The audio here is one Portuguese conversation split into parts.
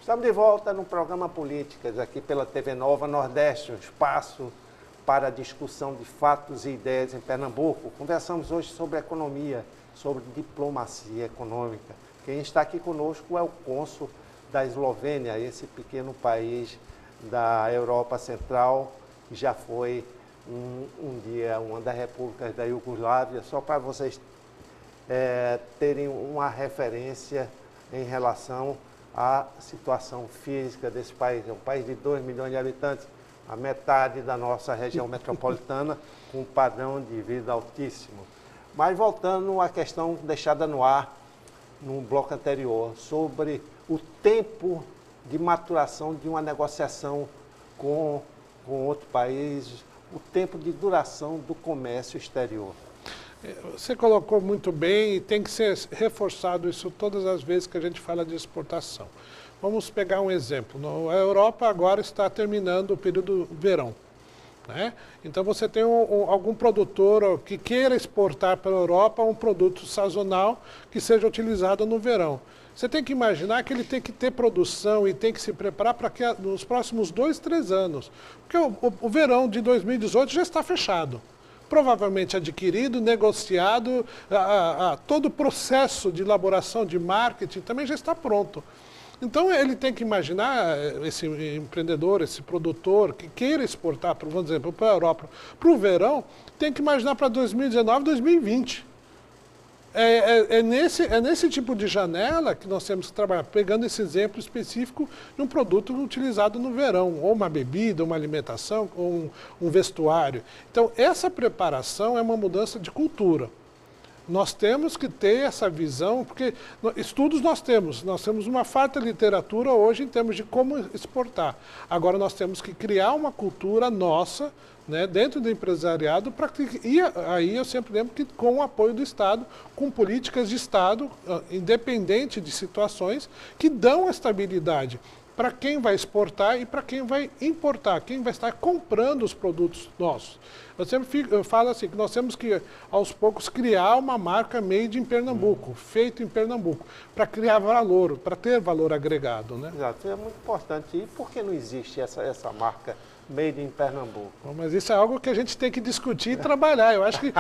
Estamos de volta no programa Políticas, aqui pela TV Nova Nordeste, um espaço para discussão de fatos e ideias em Pernambuco. Conversamos hoje sobre economia, sobre diplomacia econômica. Quem está aqui conosco é o cônsul da Eslovênia, esse pequeno país da Europa Central, que já foi um dia uma das repúblicas da Iugoslávia, só para vocês terem uma referência em relação à situação física desse país. É um país de 2 milhões de habitantes, a metade da nossa região metropolitana, com um padrão de vida altíssimo. Mas voltando à questão deixada no ar no bloco anterior, sobre o tempo de maturação de uma negociação com outro país, o tempo de duração do comércio exterior. Você colocou muito bem e tem que ser reforçado isso todas as vezes que a gente fala de exportação. Vamos pegar um exemplo. A Europa agora está terminando o período verão, né? Então você tem algum produtor que queira exportar para a Europa um produto sazonal que seja utilizado no verão. Você tem que imaginar que ele tem que ter produção e tem que se preparar para que nos próximos 2, 3 anos. Porque o verão de 2018 já está fechado. Provavelmente adquirido, negociado, todo o processo de elaboração de marketing também já está pronto. Então ele tem que imaginar, esse empreendedor, esse produtor que queira exportar, vamos dizer, para a Europa, para o verão, tem que imaginar para 2019, 2020. É nesse tipo de janela que nós temos que trabalhar, pegando esse exemplo específico de um produto utilizado no verão, ou uma bebida, uma alimentação, ou um vestuário. Então, essa preparação é uma mudança de cultura. Nós temos que ter essa visão, porque estudos nós temos uma farta literatura hoje em termos de como exportar. Agora nós temos que criar uma cultura nossa, né, dentro do empresariado, e aí eu sempre lembro que com o apoio do Estado, com políticas de Estado, independente de situações, que dão estabilidade para quem vai exportar e para quem vai importar, quem vai estar comprando os produtos nossos. Eu falo assim, que nós temos que, aos poucos, criar uma marca made em Pernambuco, feito em Pernambuco, para criar valor, para ter valor agregado, né? Exato, é muito importante. E por que não existe essa marca made in Pernambuco? Bom, mas isso é algo que a gente tem que discutir e trabalhar. Eu acho que,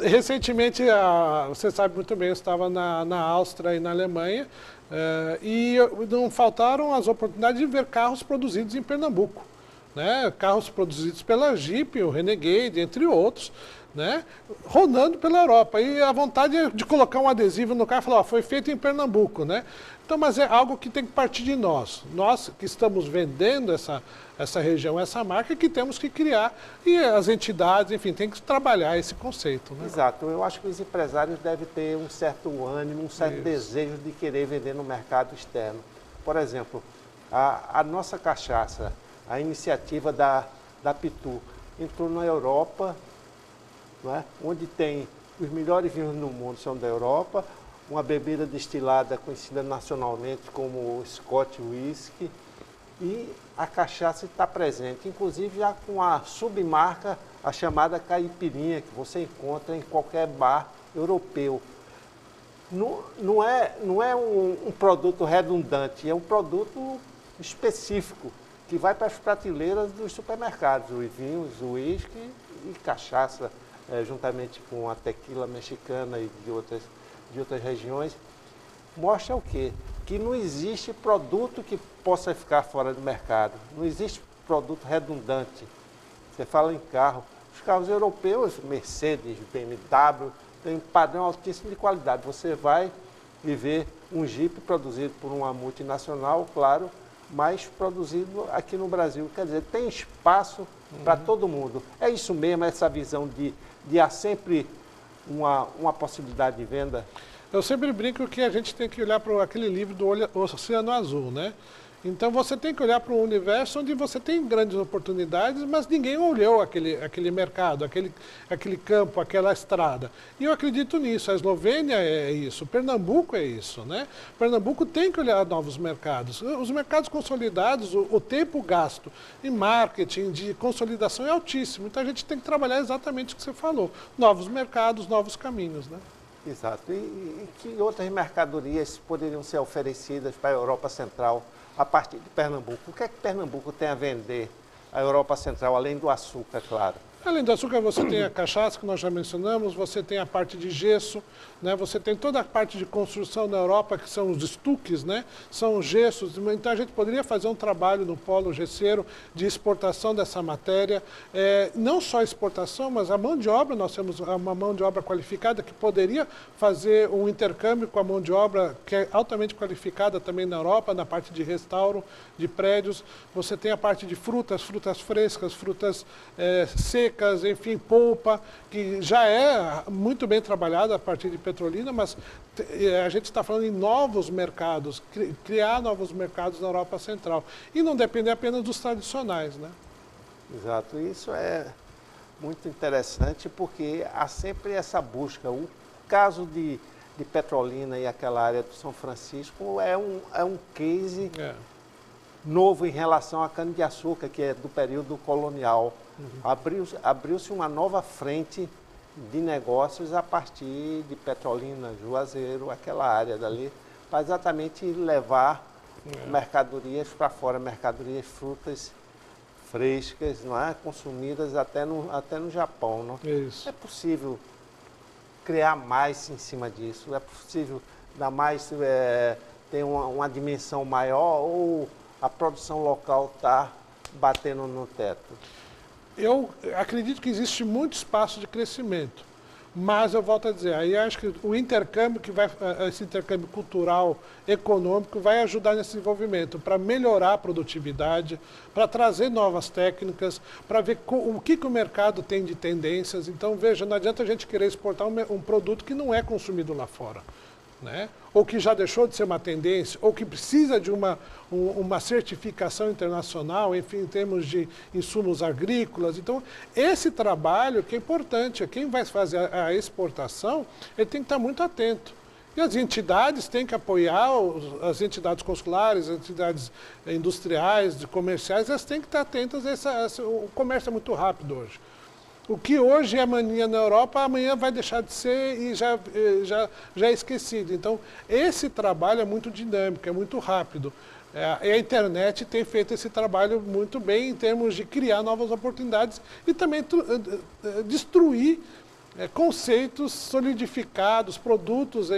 recentemente, você sabe muito bem, eu estava na Áustria e na Alemanha, e não faltaram as oportunidades de ver carros produzidos em Pernambuco, né? Carros produzidos pela Jeep, o Renegade, entre outros, né? Rodando pela Europa. E a vontade de colocar um adesivo no carro e falar, foi feito em Pernambuco, né? Então, mas é algo que tem que partir de nós. Nós que estamos vendendo essa região, essa marca, que temos que criar, e as entidades, enfim, tem que trabalhar esse conceito, né? Exato. Eu acho que os empresários devem ter um certo ânimo, um certo desejo de querer vender no mercado externo. Por exemplo, a nossa cachaça, a iniciativa da Pitu, entrou na Europa, não é? Onde tem os melhores vinhos no mundo são da Europa, uma bebida destilada conhecida nacionalmente como o Scotch Whisky, e a cachaça está presente, inclusive já com a submarca, a chamada caipirinha, que você encontra em qualquer bar europeu. Não é um produto redundante, é um produto específico, que vai para as prateleiras dos supermercados, os vinhos, o uísque e cachaça, juntamente com a tequila mexicana e de outras regiões. Mostra o quê? Que não existe produto que possa ficar fora do mercado, não existe produto redundante. Você fala em carro, os carros europeus, Mercedes, BMW, têm um padrão altíssimo de qualidade. Você vai e vê um Jeep produzido por uma multinacional, claro, mas produzido aqui no Brasil. Quer dizer, tem espaço para todo mundo. É isso mesmo, essa visão de há sempre uma possibilidade de venda? Eu sempre brinco que a gente tem que olhar para aquele livro do Oceano Azul, né? Então você tem que olhar para um universo onde você tem grandes oportunidades, mas ninguém olhou aquele mercado, aquele campo, aquela estrada. E eu acredito nisso, a Eslovênia é isso, Pernambuco é isso, né? Pernambuco tem que olhar novos mercados. Os mercados consolidados, o tempo gasto em marketing, de consolidação é altíssimo, então a gente tem que trabalhar exatamente o que você falou, novos mercados, novos caminhos, né? Exato. E que outras mercadorias poderiam ser oferecidas para a Europa Central a partir de Pernambuco. O que é que Pernambuco tem a vender à Europa Central, além do açúcar, claro? Além do açúcar, você tem a cachaça, que nós já mencionamos, você tem a parte de gesso, né? Você tem toda a parte de construção na Europa, que são os estuques, né? São os gessos. Então, a gente poderia fazer um trabalho no polo gesseiro de exportação dessa matéria. Não só exportação, mas a mão de obra, nós temos uma mão de obra qualificada que poderia fazer um intercâmbio com a mão de obra que é altamente qualificada também na Europa, na parte de restauro de prédios. Você tem a parte de frutas, frutas frescas, frutas secas, enfim, polpa, que já é muito bem trabalhada a partir de Petrolina, mas a gente está falando em novos mercados, criar novos mercados na Europa Central. E não depender apenas dos tradicionais, né? Exato, isso é muito interessante porque há sempre essa busca. O caso de Petrolina e aquela área do São Francisco é um case novo em relação à cana-de-açúcar, que é do período colonial. Abriu-se uma nova frente de negócios a partir de Petrolina, Juazeiro, aquela área dali, para exatamente levar mercadorias para fora, mercadorias, frutas frescas, não é? Consumidas até no Japão. Não? Isso. É possível criar mais em cima disso? É possível dar mais, ter uma dimensão maior, ou a produção local está batendo no teto? Eu acredito que existe muito espaço de crescimento, mas eu volto a dizer, aí acho que o intercâmbio, esse intercâmbio cultural, econômico, vai ajudar nesse desenvolvimento, para melhorar a produtividade, para trazer novas técnicas, para ver o que o mercado tem de tendências. Então, veja, não adianta a gente querer exportar um produto que não é consumido lá fora, né? Ou que já deixou de ser uma tendência, ou que precisa de uma certificação internacional, enfim, em termos de insumos agrícolas. Então, esse trabalho que é importante, quem vai fazer a exportação, ele tem que estar muito atento. E as entidades têm que apoiar, as entidades consulares, as entidades industriais, comerciais, elas têm que estar atentas o comércio é muito rápido hoje. O que hoje é mania na Europa, amanhã vai deixar de ser e já é esquecido. Então, esse trabalho é muito dinâmico, é muito rápido. A internet tem feito esse trabalho muito bem em termos de criar novas oportunidades e também destruir conceitos solidificados, produtos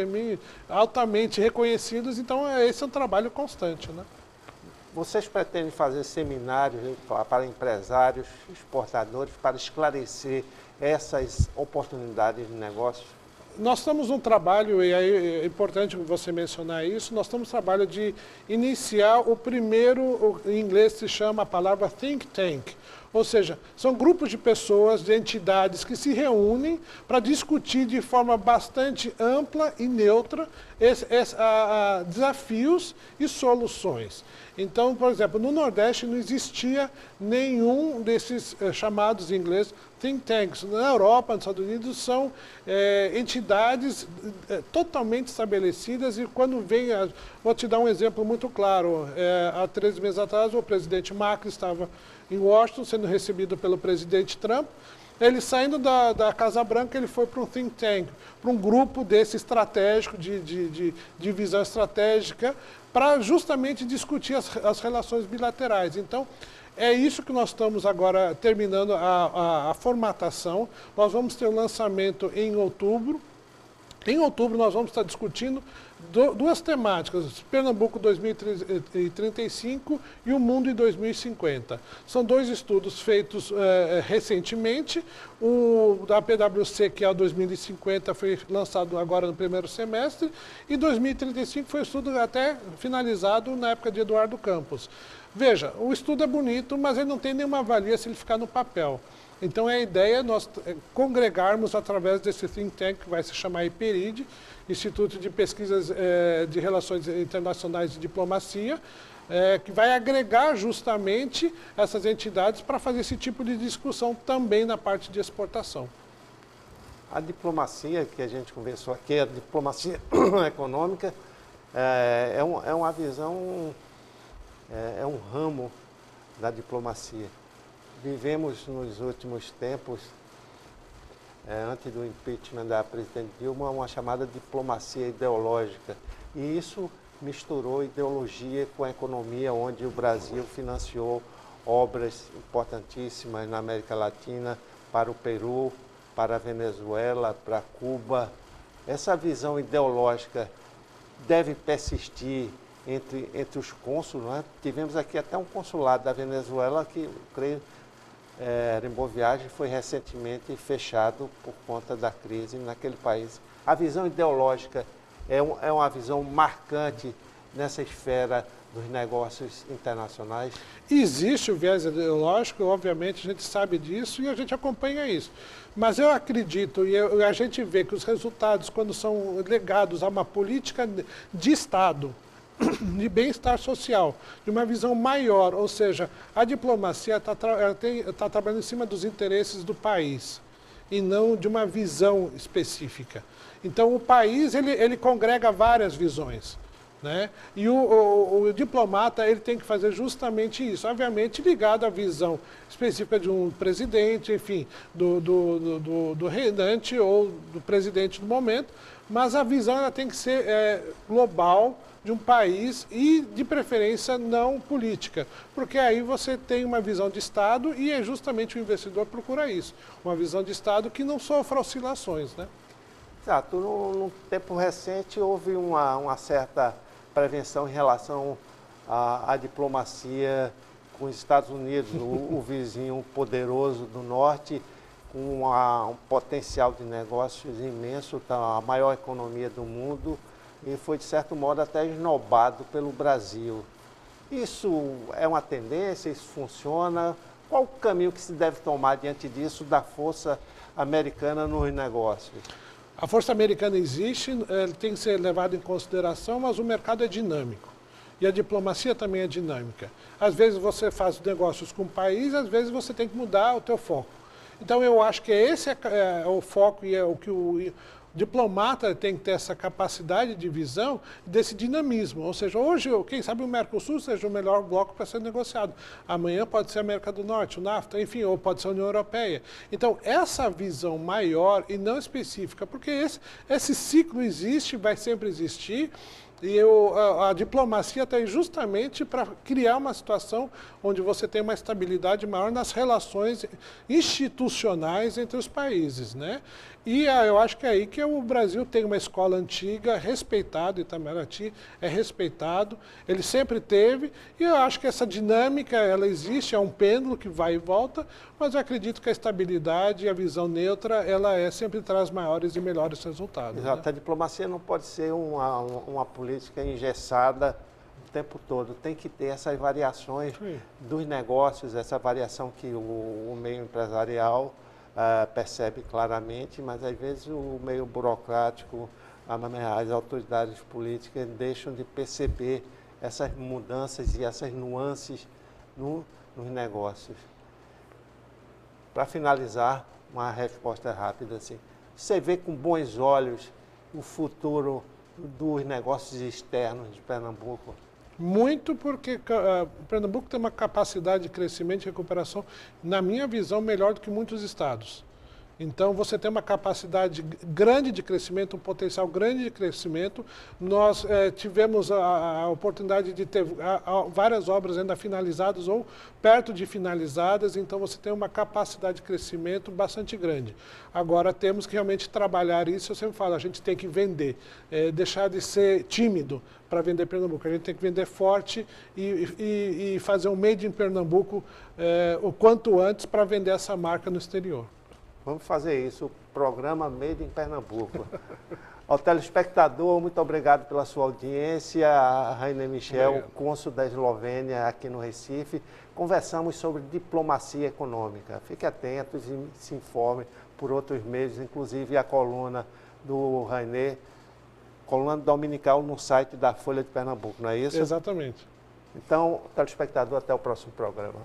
altamente reconhecidos. Então, esse é um trabalho constante, né? Vocês pretendem fazer seminários para empresários, exportadores, para esclarecer essas oportunidades de negócio? Nós estamos num trabalho, e é importante você mencionar isso, nós estamos no trabalho de iniciar o primeiro, em inglês se chama a palavra think tank. Ou seja, são grupos de pessoas, de entidades que se reúnem para discutir de forma bastante ampla e neutra desafios e soluções. Então, por exemplo, no Nordeste não existia nenhum desses chamados em inglês think tanks. Na Europa, nos Estados Unidos, são entidades totalmente estabelecidas e quando vem... Vou te dar um exemplo muito claro. Há 13 meses atrás, o presidente Macri estava em Washington, sendo recebido pelo presidente Trump. Ele saindo da Casa Branca, ele foi para um think tank, para um grupo desse estratégico, de visão estratégica, para justamente discutir as relações bilaterais. Então, é isso que nós estamos agora terminando a formatação. Nós vamos ter o lançamento em outubro. Em outubro nós vamos estar discutindo duas temáticas, Pernambuco 2035 e o Mundo em 2050. São dois estudos feitos recentemente. O da PwC, que é o 2050, foi lançado agora no primeiro semestre, e 2035 foi um estudo até finalizado na época de Eduardo Campos. Veja, o estudo é bonito, mas ele não tem nenhuma valia se ele ficar no papel. Então, a ideia é nós congregarmos através desse think tank, que vai se chamar IPERID, Instituto de Pesquisas de Relações Internacionais e Diplomacia, que vai agregar justamente essas entidades para fazer esse tipo de discussão também na parte de exportação. A diplomacia que a gente conversou aqui, a diplomacia econômica, é uma visão, é um ramo da diplomacia. Vivemos nos últimos tempos, antes do impeachment da presidente Dilma, uma chamada diplomacia ideológica. E isso misturou ideologia com economia, onde o Brasil financiou obras importantíssimas na América Latina, para o Peru, para a Venezuela, para Cuba. Essa visão ideológica deve persistir entre os cônsules, não é? Tivemos aqui até um consulado da Venezuela que, eu creio, era em Boa Viagem, foi recentemente fechado por conta da crise naquele país. A visão ideológica é uma visão marcante nessa esfera dos negócios internacionais? Existe o viés ideológico, obviamente a gente sabe disso e a gente acompanha isso. Mas eu acredito e a gente vê que os resultados, quando são ligados a uma política de Estado, de bem-estar social, de uma visão maior, ou seja, a diplomacia está trabalhando em cima dos interesses do país e não de uma visão específica. Então o país ele congrega várias visões, né? E o diplomata ele tem que fazer justamente isso, obviamente ligado à visão específica de um presidente, enfim, do reinante ou do presidente do momento, mas a visão ela tem que ser global, de um país e, de preferência, não política, porque aí você tem uma visão de Estado e é justamente o investidor procura isso, uma visão de Estado que não sofra oscilações, né? Exato. No tempo recente houve uma certa prevenção em relação à diplomacia com os Estados Unidos, o vizinho poderoso do norte, com um potencial de negócios imenso, a maior economia do mundo, e foi, de certo modo, até esnobado pelo Brasil. Isso é uma tendência? Isso funciona? Qual o caminho que se deve tomar diante disso da força americana nos negócios? A força americana existe, tem que ser levada em consideração, mas o mercado é dinâmico. E a diplomacia também é dinâmica. Às vezes você faz negócios com o país, às vezes você tem que mudar o teu foco. Então eu acho que esse é o foco e é o que o diplomata tem que ter essa capacidade de visão desse dinamismo. Ou seja, hoje, quem sabe o Mercosul seja o melhor bloco para ser negociado. Amanhã pode ser a América do Norte, o NAFTA, enfim, ou pode ser a União Europeia. Então, essa visão maior e não específica, porque esse ciclo existe, vai sempre existir, e a diplomacia está aí justamente para criar uma situação onde você tem uma estabilidade maior nas relações institucionais entre os países, né? E eu acho que é aí que o Brasil tem uma escola antiga, respeitado, Itamaraty é respeitado, ele sempre teve, e eu acho que essa dinâmica, ela existe, é um pêndulo que vai e volta, mas eu acredito que a estabilidade e a visão neutra, ela sempre traz maiores e melhores resultados. Exato, né? A diplomacia não pode ser uma política engessada o tempo todo, tem que ter essas variações dos negócios, essa variação que o meio empresarial percebe claramente, mas às vezes o meio burocrático, as autoridades políticas deixam de perceber essas mudanças e essas nuances nos negócios. Para finalizar, uma resposta rápida assim. Você vê com bons olhos o futuro dos negócios externos de Pernambuco? Muito porque Pernambuco tem uma capacidade de crescimento e recuperação, na minha visão, melhor do que muitos estados. Então, você tem uma capacidade grande de crescimento, um potencial grande de crescimento. Nós tivemos a oportunidade de ter várias obras ainda finalizadas ou perto de finalizadas, então você tem uma capacidade de crescimento bastante grande. Agora, temos que realmente trabalhar isso, eu sempre falo, a gente tem que vender, deixar de ser tímido para vender Pernambuco. A gente tem que vender forte e fazer um Made in Pernambuco o quanto antes para vender essa marca no exterior. Vamos fazer isso, o programa Made in Pernambuco. Ao telespectador, muito obrigado pela sua audiência. A Rainer Michel, cônsul da Eslovênia aqui no Recife. Conversamos sobre diplomacia econômica. Fique atentos e se informe por outros meios, inclusive a coluna do Rainer, coluna dominical no site da Folha de Pernambuco, não é isso? Exatamente. Então, telespectador, até o próximo programa.